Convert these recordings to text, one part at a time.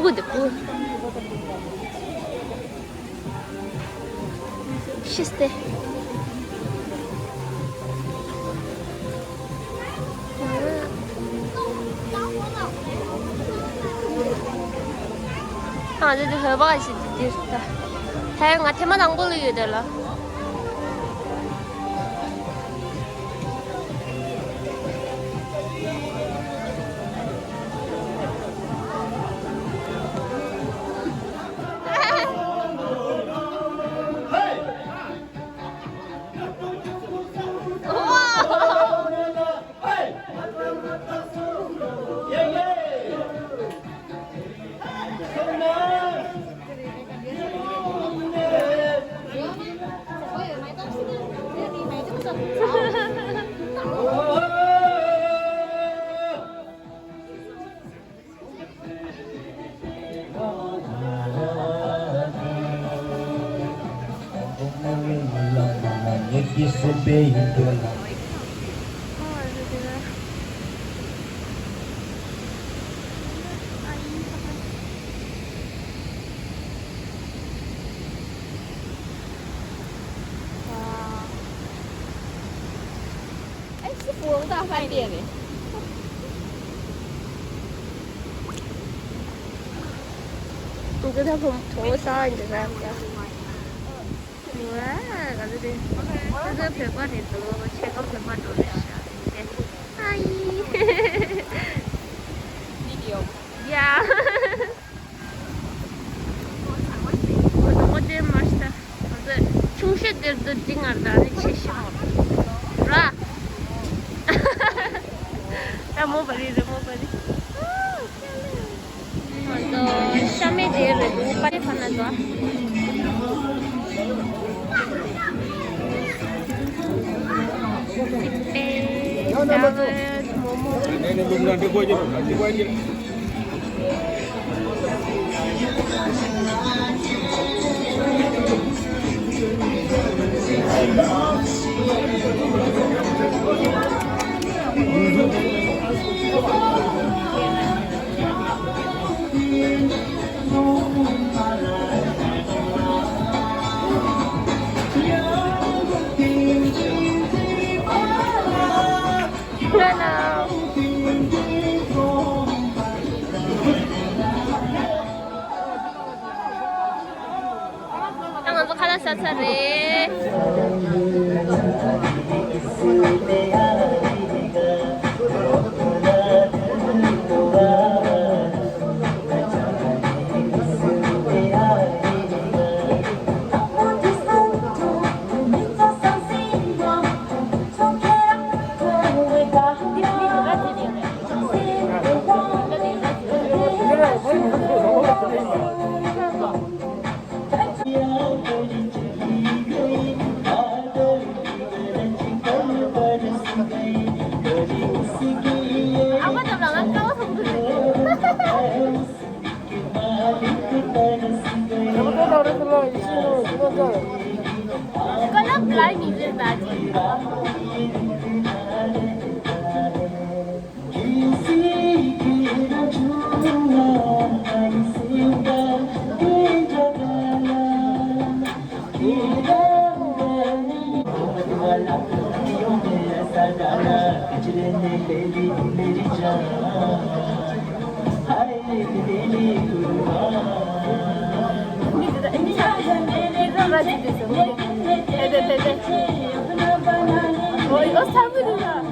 부거든 부. 시스테. 아, 근데 해봐 진짜. 다행아 테만 안 걸리게 되라.福隆大饭店呢。你跟他同杀你的啥子？哇，搞这的，这个苹果的多，切个苹果多的是。阿姨。video。呀。어제 맛있다. 어제 충실들도 찡한다. 채심 없어. 라. 나 뭐 버리. 또 샤메지를 너무 빨리 파나줘. 찌빼, 쌀, 모모. Jangan berkalah sasare. Kalau blind ni tadi. Oh, 이거 사물이야.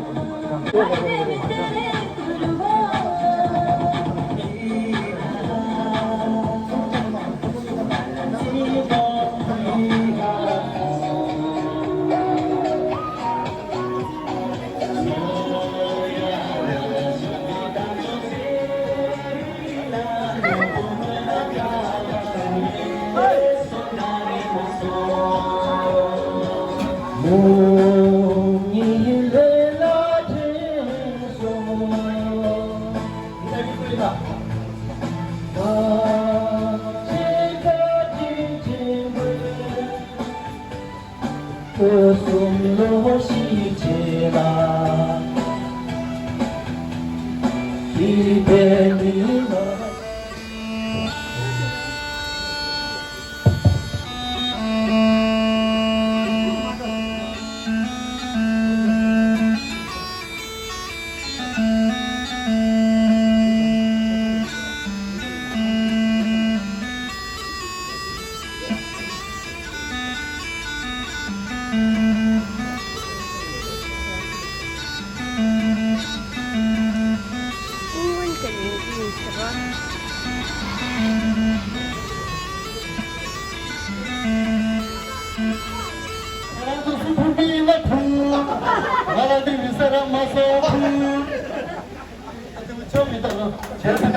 사랑 마서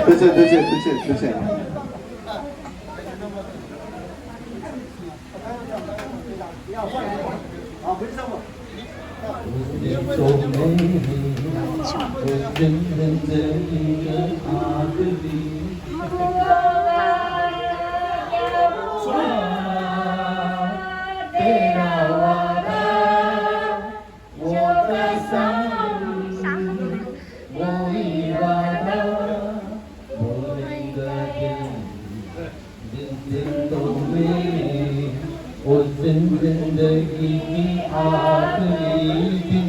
그치. जिंदगी की आखिरी दिन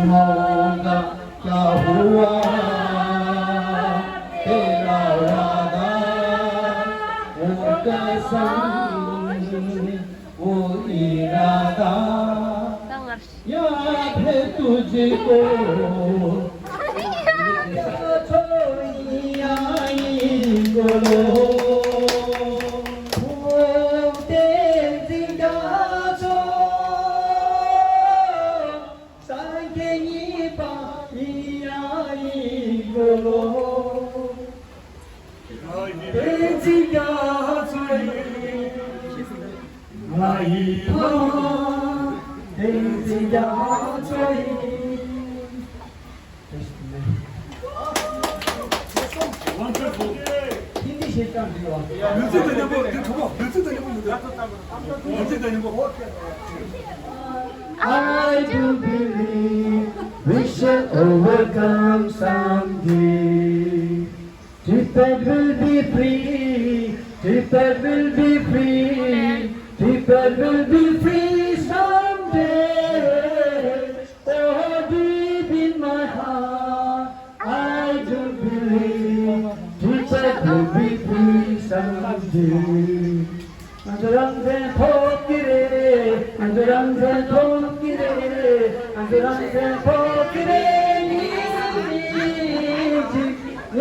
होगा क्या हुआ तेरा वादा वो कसम वो इरादा याद है तुझको छोड़ी आई बोलो I do believe we shall overcome someday. Tibet will be free. Tibet will be free. Tibet will be free someday. Oh, deep in my heart, I do believe Tibet will be free someday. 안전한 토끼래 안전한 토끼래 안전한 토끼래 내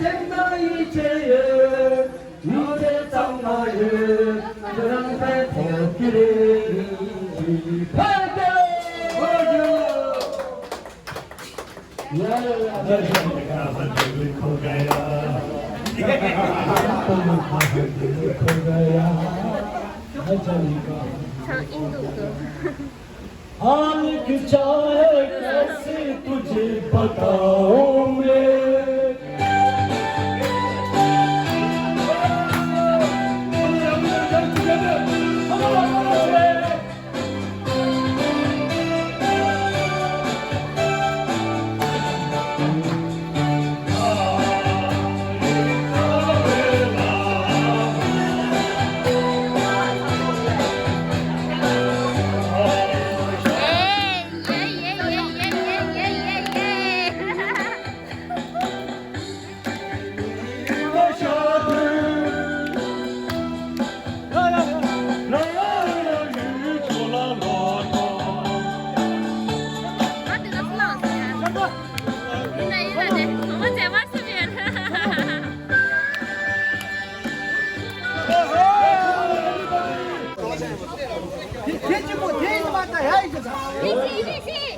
생각이 제여 이제 정말 안전한 토끼래 파이팅! 저 인도도 आने की चाहे कैसे तुझे बताऊं मैं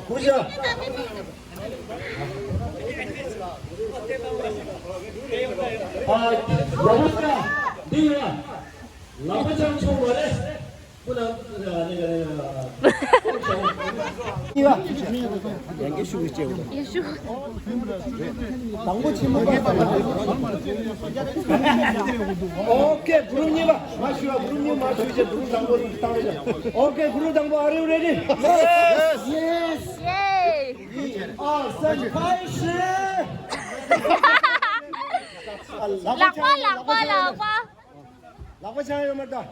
보자. 러브가 니가 러브장 총괄에 뿌나 니가 연계 쉬고 있지 우리. 예 쉬고. 당고 치면 오케이 구름님아 마시와 구름님 마시 이제 누구 당고 당하자. 오케이 구름 당고 are you ready? Yes. Yes. 예. 선파이시. 락과. 락과창이요 말다.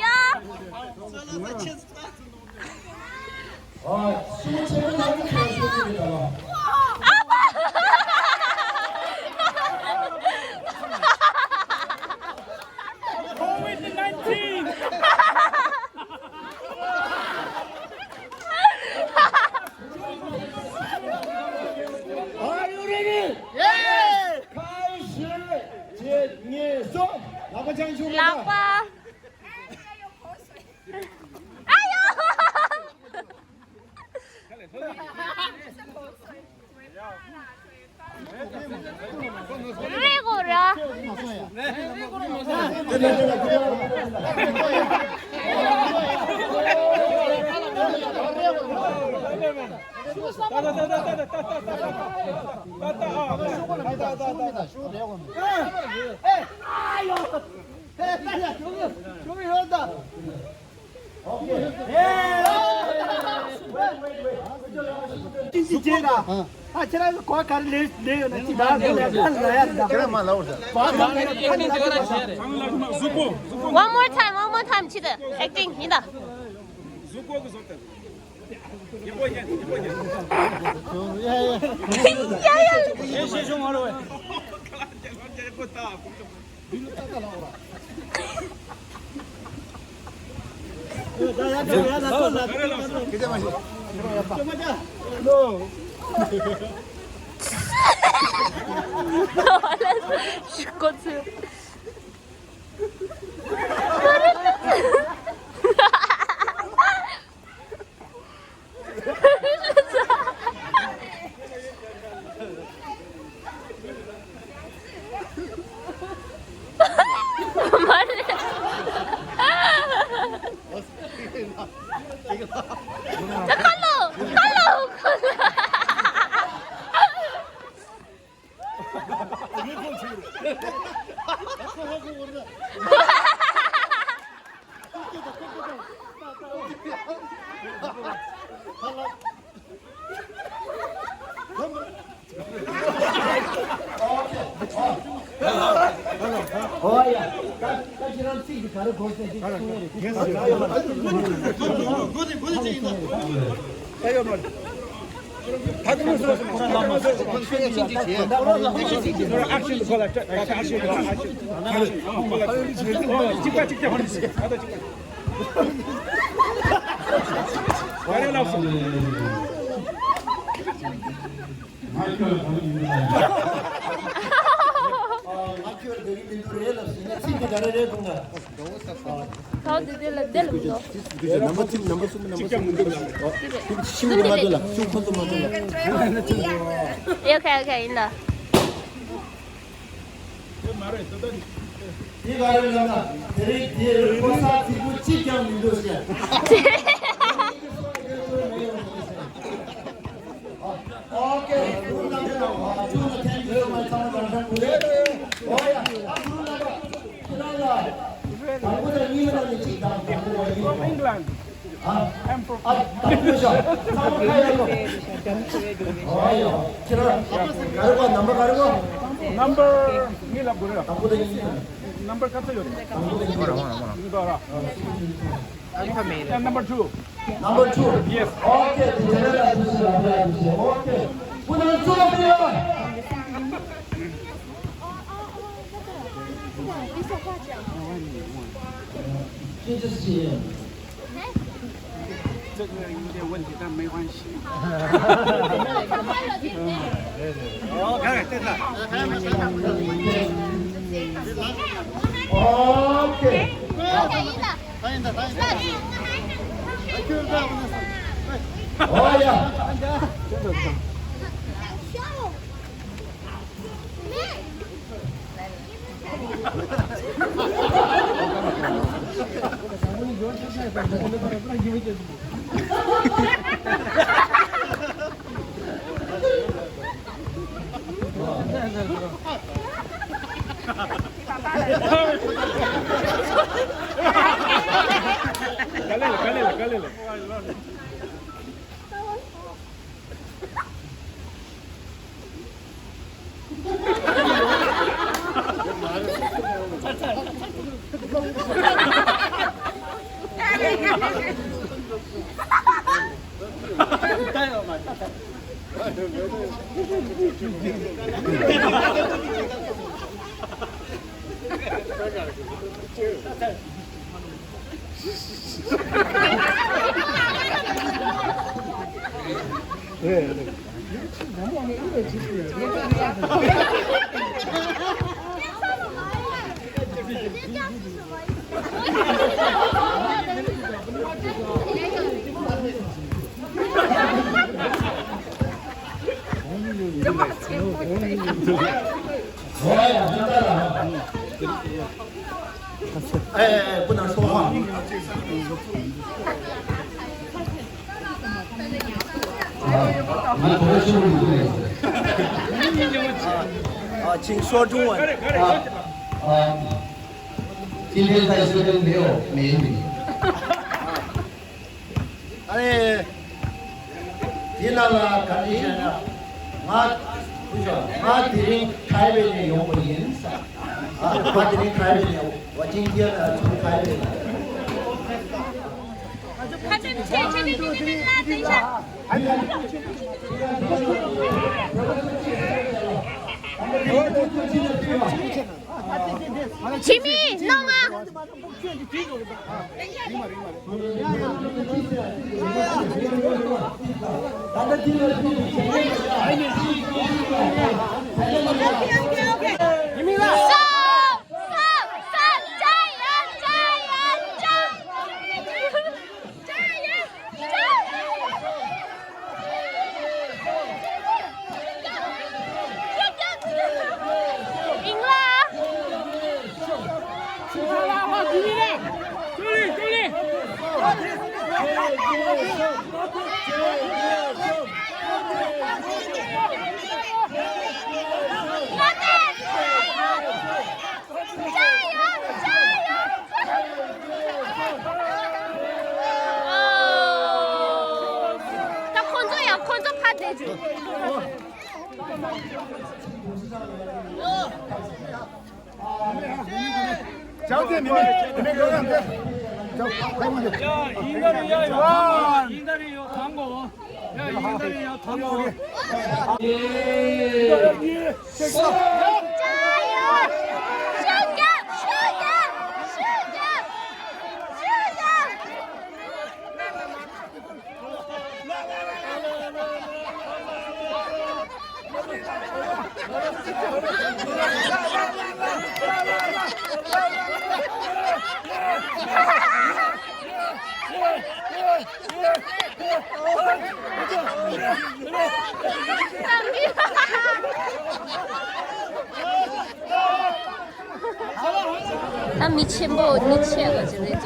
야. 신체는 아주 좋습니다. COVID-19. Are you ready? Yes. 开始接你送，락과창 좀. 락과. 아유. One more time, 치드. 액팅, 이다. 죽겠어요. 오케이, 인다. England. I'm from number number and number 2. Number 2. Yes. Okay. Okay.这个有点问题，但没关系。Okay. Oh yeah. Calele. 예, 不能说话。们同学们都认识。请说中文。今天在这边没有美女。아니, 지나가 간디션아, 마디링 타이베니 용어 인사. 마디링 타이베니 와징기나 좀 타이베니. 他这前面那边拉，等一下。齐米，弄啊！야, 인간이야, 와, 인간이요, 광고. 야, 인간이요, 광고. 나 미친 뭐 미치야가지고 내도.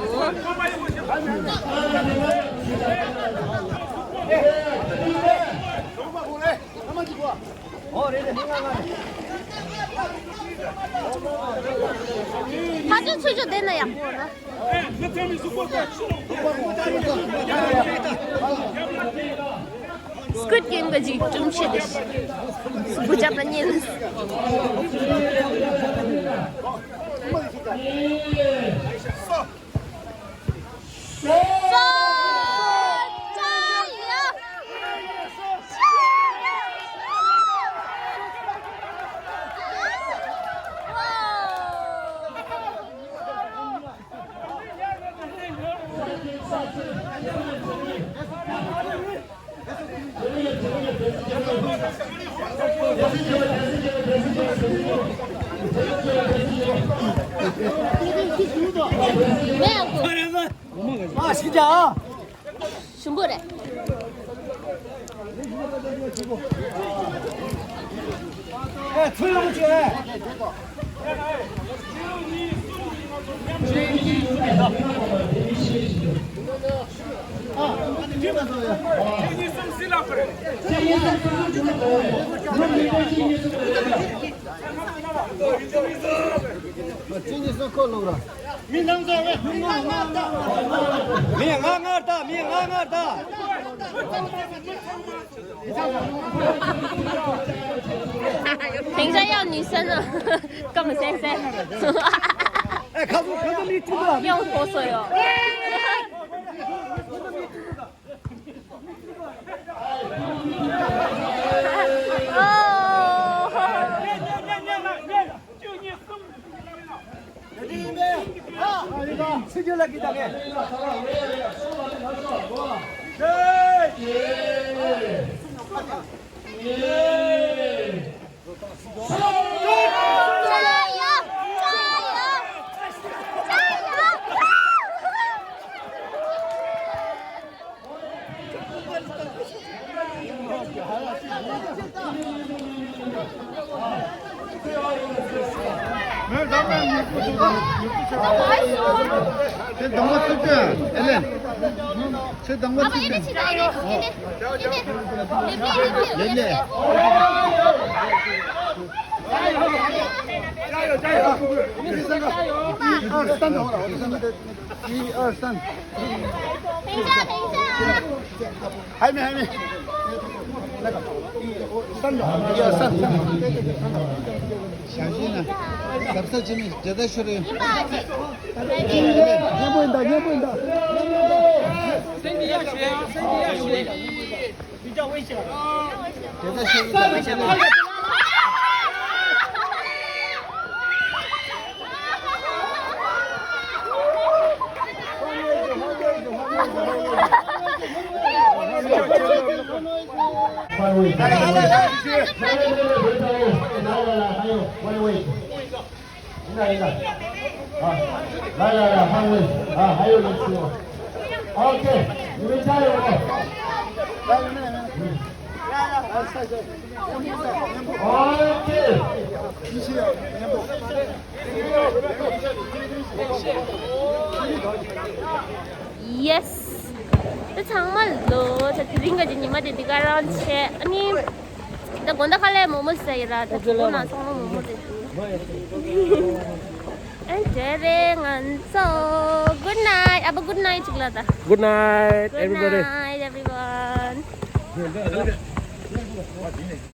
사진 출조 되나야 뭐나? Squid Game 가지 좀 쉬듯이. 보자만 얘는. 아, 진짜? 준비래. 야, 틀려보지. 미안하다. 等一下要女生了，干嘛先生？ 에, 가서 밑으로. 형 벗어요. 수결라 기다려. 换位，来，还有换位，一个，啊，来，换位，啊，还有人吃哦。OK， 你们加油哦！来，OK， Yes. 정말로 저 드링가지님아 디가란 체 아니 나 건다 칼레 모모세이라 저거나 성모 모모데 제랭 so good night apa good night ciklata Good night, good everybody. night everyone